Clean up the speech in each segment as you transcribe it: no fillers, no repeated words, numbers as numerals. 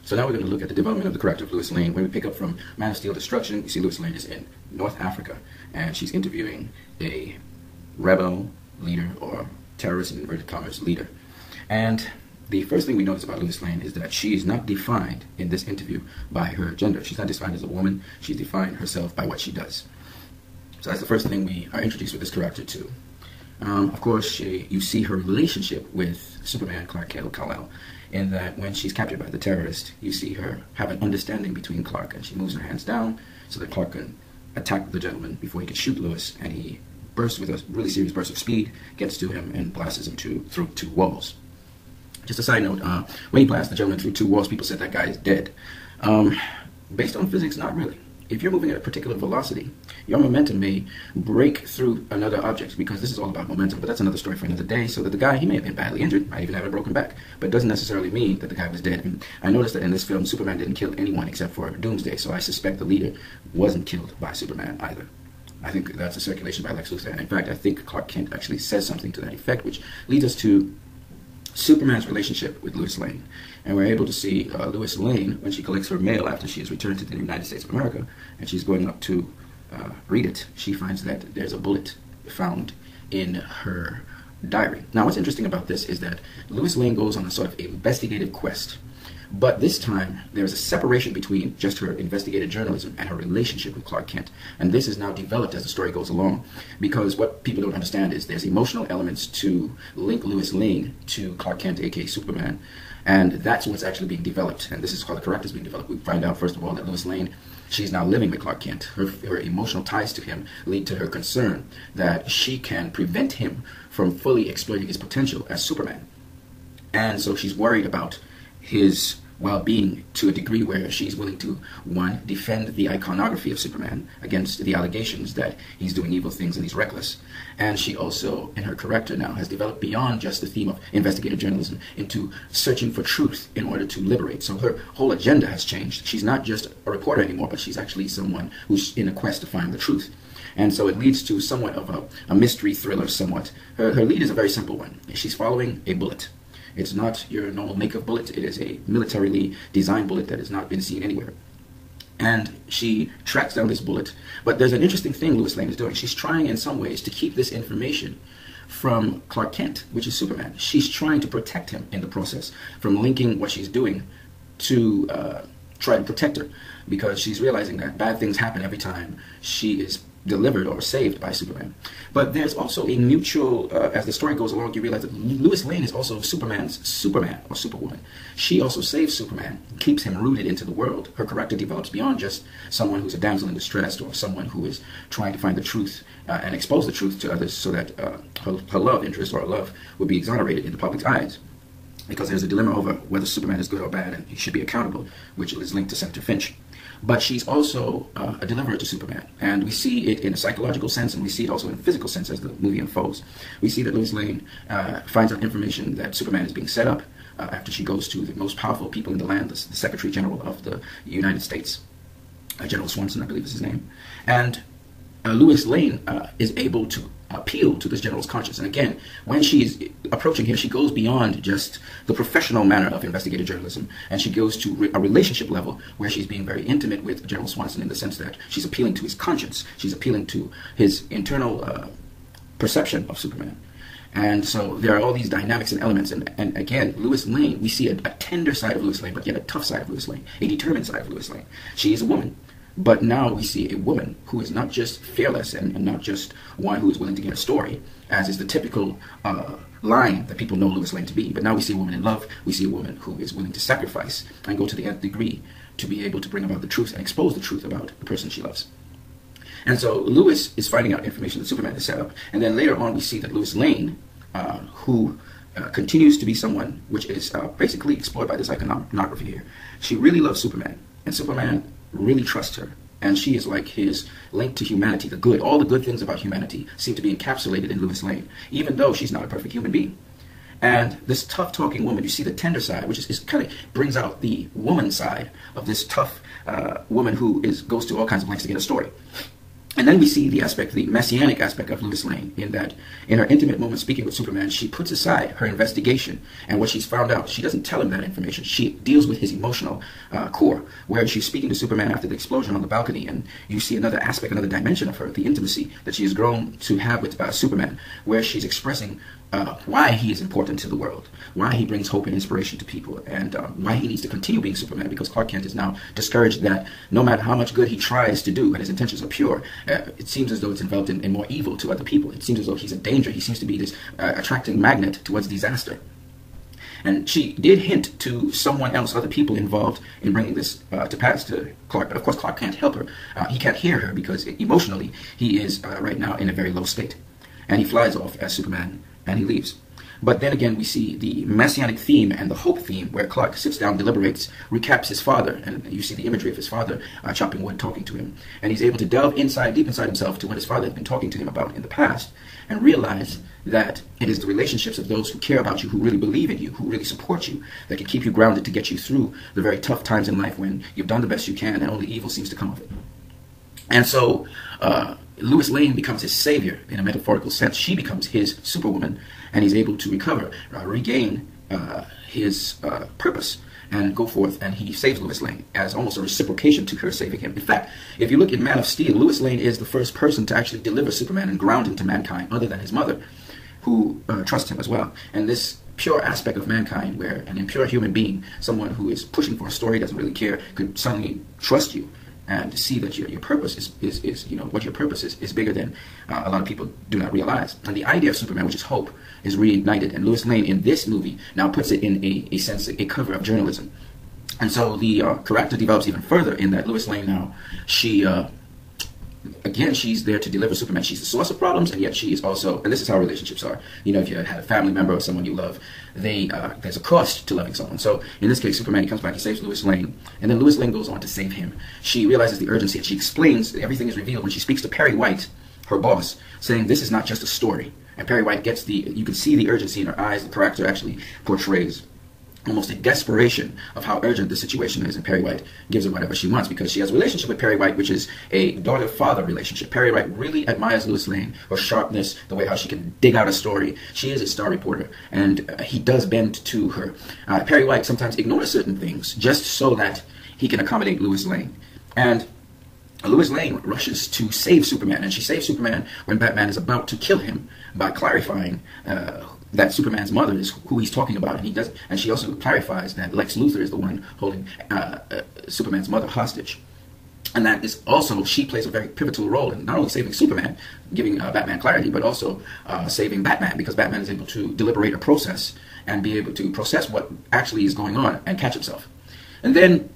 So now we're going to look at the development of the character of Lois Lane. When we pick up from Man of Steel Destruction, you see Lois Lane is in North Africa, and she's interviewing a rebel leader, or terrorist in inverted commas leader. And the first thing we notice about Lois Lane is that she is not defined in this interview by her gender. She's not defined as a woman. She's defined herself by what she does. So that's the first thing we are introduced with this character to. Of course, you see her relationship with Superman, Clark Kal-El, in that when she's captured by the terrorist, you see her have an understanding between Clark, and she moves her hands down so that Clark can attack the gentleman before he can shoot Lois, and he bursts with a really serious burst of speed, gets to him, and blasts him through 2 walls. Just a side note, when he blasts the gentleman through 2 walls, people said that guy is dead. Based on physics, not really. If you're moving at a particular velocity, your momentum may break through another object, because this is all about momentum, but that's another story for another day. So that the guy, he may have been badly injured, might even have a broken back, but it doesn't necessarily mean that the guy was dead. And I noticed that in this film, Superman didn't kill anyone except for Doomsday, so I suspect the leader wasn't killed by Superman either. I think that's a circulation by Lex Luthor, and in fact, I think Clark Kent actually says something to that effect, which leads us to Superman's relationship with Lois Lane. And we're able to see Lois Lane when she collects her mail after she has returned to the United States of America, and she's going up to read it. She finds that there's a bullet found in her diary. Now, what's interesting about this is that Lois Lane goes on a sort of investigative quest, but this time there's a separation between just her investigative journalism and her relationship with Clark Kent. And this is now developed as the story goes along, because what people don't understand is there's emotional elements to link Lois Lane to Clark Kent, aka Superman, and that's what's actually being developed. And this is how the character is being developed. We find out, first of all, that Lois Lane, she's now living with Clark Kent. Her emotional ties to him lead to her concern that she can prevent him from fully exploiting his potential as Superman. And so she's worried about his well-being to a degree where she's willing to, one, defend the iconography of Superman against the allegations that he's doing evil things and he's reckless. And she also, in her character now, has developed beyond just the theme of investigative journalism into searching for truth in order to liberate. So her whole agenda has changed. She's not just a reporter anymore, but she's actually someone who's in a quest to find the truth. And so it leads to somewhat of a mystery thriller, somewhat. Her lead is a very simple one. She's following a bullet. It's not your normal makeup bullet. It is a militarily designed bullet that has not been seen anywhere. And she tracks down this bullet. But there's an interesting thing Lois Lane is doing. She's trying in some ways to keep this information from Clark Kent, which is Superman. She's trying to protect him in the process from linking what she's doing to try to protect her, because she's realizing that bad things happen every time she is delivered or saved by Superman. But there's also a mutual, as the story goes along, you realize that Lois Lane is also Superman's Superman or Superwoman. She also saves Superman, keeps him rooted into the world. Her character develops beyond just someone who's a damsel in distress or someone who is trying to find the truth and expose the truth to others so that her love interest or her love would be exonerated in the public's eyes. Because there's a dilemma over whether Superman is good or bad, and he should be accountable, which is linked to Senator Finch. But she's also a deliverer to Superman. And we see it in a psychological sense, and we see it also in a physical sense as the movie unfolds. We see that Lois Lane finds out information that Superman is being set up after she goes to the most powerful people in the land, the Secretary General of the United States, General Swanson, I believe is his name. And Lois Lane is able to appeal to this general's conscience. And again, when she's approaching him, she goes beyond just the professional manner of investigative journalism, and she goes to a relationship level where she's being very intimate with General Swanson in the sense that she's appealing to his conscience. She's appealing to his internal perception of Superman. And so there are all these dynamics and elements. And again, Lois Lane, we see a tender side of Lois Lane, but yet a tough side of Lois Lane, a determined side of Lois Lane. She is a woman. But now we see a woman who is not just fearless and not just one who is willing to get a story, as is the typical line that people know Lois Lane to be. But now we see a woman in love. We see a woman who is willing to sacrifice and go to the nth degree to be able to bring about the truth and expose the truth about the person she loves. And so Lois is finding out information that Superman has set up. And then later on we see that Lois Lane, who continues to be someone which is basically explored by this iconography here, she really loves Superman. And Superman really trusts her, and she is like his link to humanity, the good. All the good things about humanity seem to be encapsulated in Lois Lane, even though she's not a perfect human being. And this tough-talking woman, you see the tender side, which is kind of brings out the woman side of this tough woman who goes to all kinds of lengths to get a story. And then we see the aspect, the messianic aspect of Lois Lane, in that in her intimate moment speaking with Superman, she puts aside her investigation and what she's found out. She doesn't tell him that information. She deals with his emotional core, where she's speaking to Superman after the explosion on the balcony, and you see another aspect, another dimension of her, the intimacy that she has grown to have with Superman, where she's expressing why he is important to the world, why he brings hope and inspiration to people, and why he needs to continue being Superman, because Clark Kent is now discouraged that no matter how much good he tries to do, and his intentions are pure, it seems as though it's enveloped in more evil to other people. It seems as though he's a danger. He seems to be this attracting magnet towards disaster. And she did hint to someone else, other people involved in bringing this to pass to Clark. But of course, Clark can't help her. He can't hear her because emotionally he is right now in a very low state. And he flies off as Superman and he leaves. But then again, we see the messianic theme and the hope theme, where Clark sits down, deliberates, recaps his father, and you see the imagery of his father chopping wood, talking to him. And he's able to delve deep inside himself to what his father had been talking to him about in the past, and realize that it is the relationships of those who care about you, who really believe in you, who really support you, that can keep you grounded to get you through the very tough times in life when you've done the best you can and only evil seems to come of it. And so Lois Lane becomes his savior in a metaphorical sense. She becomes his superwoman, and he's able to recover, regain his purpose, and go forth, and he saves Lois Lane as almost a reciprocation to her saving him. In fact, if you look at Man of Steel, Lois Lane is the first person to actually deliver Superman and ground him to mankind, other than his mother, who trusts him as well. And this pure aspect of mankind, where an impure human being, someone who is pushing for a story, doesn't really care, could suddenly trust you and see that your purpose is what your purpose is bigger than a lot of people do not realize. And the idea of Superman, which is hope, is reignited. And Lois Lane in this movie now puts it in a sense, a cover of journalism. And so the character develops even further in that Lois Lane now, she again, she's there to deliver Superman. She's the source of problems, and yet she is also, and this is how relationships are. You know, if you had a family member or someone you love, there's a cost to loving someone. So in this case, Superman, he comes back, he saves Lois Lane, and then Lois Lane goes on to save him. She realizes the urgency, and she explains, everything is revealed when she speaks to Perry White, her boss, saying this is not just a story. And Perry White gets you can see the urgency in her eyes. The character actually portrays almost a desperation of how urgent the situation is, and Perry White gives her whatever she wants, because she has a relationship with Perry White, which is a daughter-father relationship. Perry White really admires Lois Lane, her sharpness, the way how she can dig out a story. She is a star reporter, and he does bend to her. Perry White sometimes ignores certain things just so that he can accommodate Lois Lane. And Lois Lane rushes to save Superman, and she saves Superman when Batman is about to kill him by clarifying that Superman's mother is who he's talking about, and she also clarifies that Lex Luthor is the one holding Superman's mother hostage. And that is also, she plays a very pivotal role in not only saving Superman, giving Batman clarity, but also saving Batman, because Batman is able to deliberate a process and be able to process what actually is going on and catch himself. And then,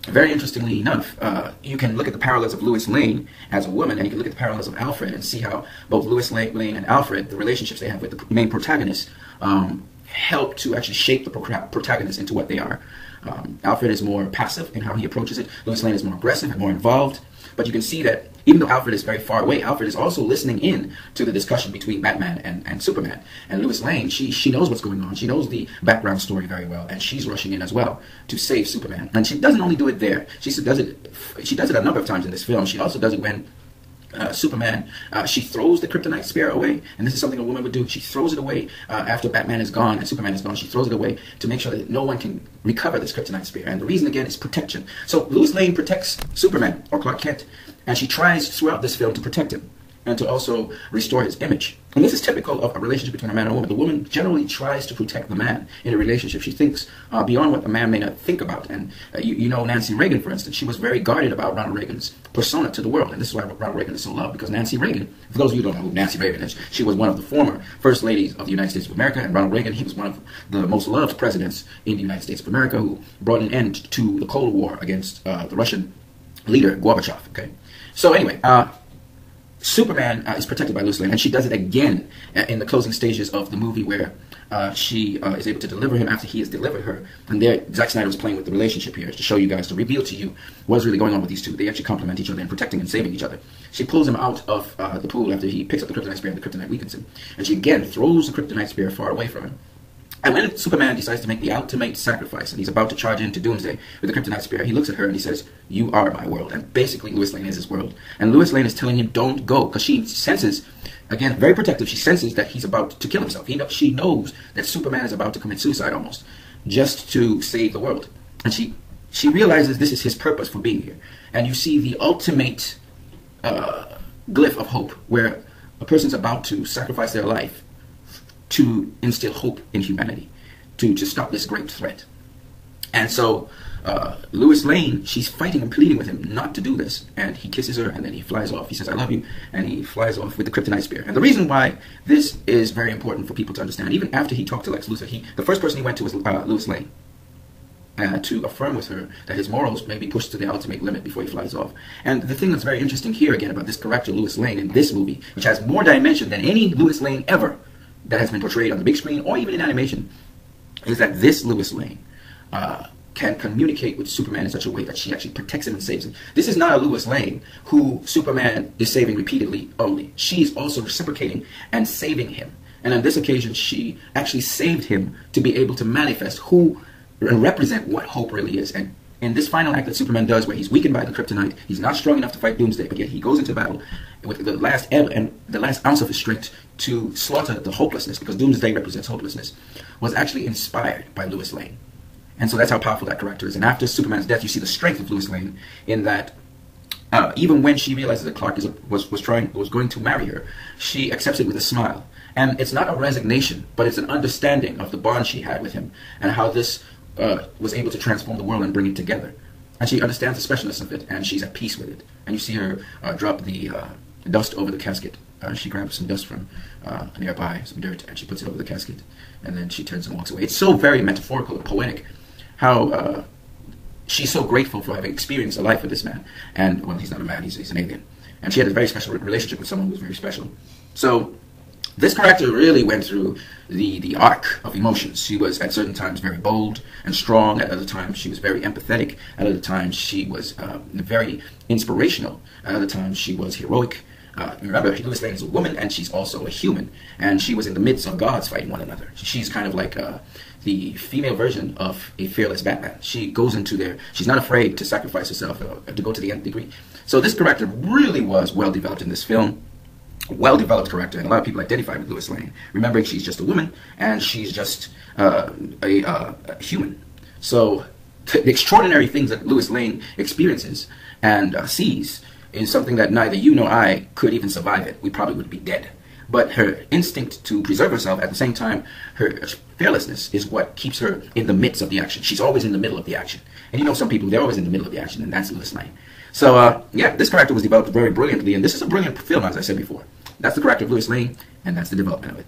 very interestingly enough, you can look at the parallels of Lois Lane as a woman, and you can look at the parallels of Alfred and see how both Lois Lane and Alfred, the relationships they have with the main protagonists, help to actually shape the protagonists into what they are. Alfred is more passive in how he approaches it. Lois Lane is more aggressive and more involved. But you can see that even though Alfred is very far away, Alfred is also listening in to the discussion between Batman and Superman. And Lois Lane, she knows what's going on. She knows the background story very well, and she's rushing in as well to save Superman. And she doesn't only do it there. She does it a number of times in this film. She also does it when Superman, she throws the kryptonite spear away, and this is something a woman would do. She throws it away after Batman is gone and Superman is gone. She throws it away to make sure that no one can recover this kryptonite spear. And the reason, again, is protection. So Lois Lane protects Superman, or Clark Kent, and she tries throughout this film to protect him and to also restore his image. And this is typical of a relationship between a man and a woman. The woman generally tries to protect the man in a relationship. She thinks beyond what the man may not think about. And you know Nancy Reagan, for instance, she was very guarded about Ronald Reagan's persona to the world. And this is why Ronald Reagan is so loved, because Nancy Reagan, for those of you who don't know who Nancy Reagan is, she was one of the former first ladies of the United States of America. And Ronald Reagan, he was one of the most loved presidents in the United States of America, who brought an end to the Cold War against the Russian leader, Gorbachev. Okay, so anyway, Superman is protected by Lois Lane, and she does it again in the closing stages of the movie, where she is able to deliver him after he has delivered her. And there, Zack Snyder was playing with the relationship here to show you guys, to reveal to you what's really going on with these two. They actually complement each other in protecting and saving each other. She pulls him out of the pool after he picks up the kryptonite spear, and the kryptonite weakens him. And she again throws the kryptonite spear far away from him. And when Superman decides to make the ultimate sacrifice, and he's about to charge into Doomsday with the Kryptonite Spear, he looks at her and he says, "You are my world." And basically, Lois Lane is his world. And Lois Lane is telling him, don't go, because she senses, again, very protective, she senses that he's about to kill himself. She knows that Superman is about to commit suicide almost, just to save the world. And she realizes this is his purpose for being here. And you see the ultimate glyph of hope, where a person's about to sacrifice their life to instill hope in humanity, to stop this great threat. And so Lois Lane, she's fighting and pleading with him not to do this. And he kisses her, and then he flies off. He says, "I love you," and he flies off with the Kryptonite Spear. And the reason why this is very important for people to understand, even after he talked to Lex Luthor, the first person he went to was Lois Lane, to affirm with her that his morals may be pushed to the ultimate limit before he flies off. And the thing that's very interesting here, again, about this character, Lois Lane, in this movie, which has more dimension than any Lois Lane ever that has been portrayed on the big screen or even in animation, is that this Lois Lane can communicate with Superman in such a way that she actually protects him and saves him. This is not a Lois Lane who Superman is saving repeatedly only. She's also reciprocating and saving him. And on this occasion, she actually saved him to be able to manifest who and represent what hope really is. And in this final act that Superman does, where he's weakened by the kryptonite, he's not strong enough to fight Doomsday, but yet he goes into battle with the last ebb and the last ounce of his strength to slaughter the hopelessness, because Doomsday represents hopelessness, was actually inspired by Lois Lane. And so that's how powerful that character is. And after Superman's death, you see the strength of Lois Lane in that even when she realizes that Clark was going to marry her, she accepts it with a smile. And it's not a resignation, but it's an understanding of the bond she had with him and how this was able to transform the world and bring it together. And she understands the specialness of it, and she's at peace with it. And you see her drop the dust over the casket. She grabs some dust from nearby, some dirt, and she puts it over the casket. And then she turns and walks away. It's so very metaphorical and poetic how she's so grateful for having experienced a life with this man. And, well, he's not a man, he's an alien. And she had a very special relationship with someone who was very special. So this character really went through the arc of emotions. She was at certain times very bold and strong. At other times she was very empathetic. At other times she was very inspirational. At other times she was heroic. Remember, Lois Lane is a woman and she's also a human. And she was in the midst of gods fighting one another. She's kind of like the female version of a fearless Batman. She goes into there. She's not afraid to sacrifice herself to go to the nth degree. So this character really was well developed in this film. Well-developed character, and a lot of people identify with Lois Lane, remembering she's just a woman and she's just a human. So the extraordinary things that Lois Lane experiences and sees is something that neither you nor I could even survive it. We probably would be dead. But her instinct to preserve herself, at the same time, her fearlessness is what keeps her in the midst of the action. She's always in the middle of the action. And you know, some people, they're always in the middle of the action, and that's Lois Lane. So, yeah, this character was developed very brilliantly, and this is a brilliant film, as I said before. That's the character of Lois Lane, and that's the development of it.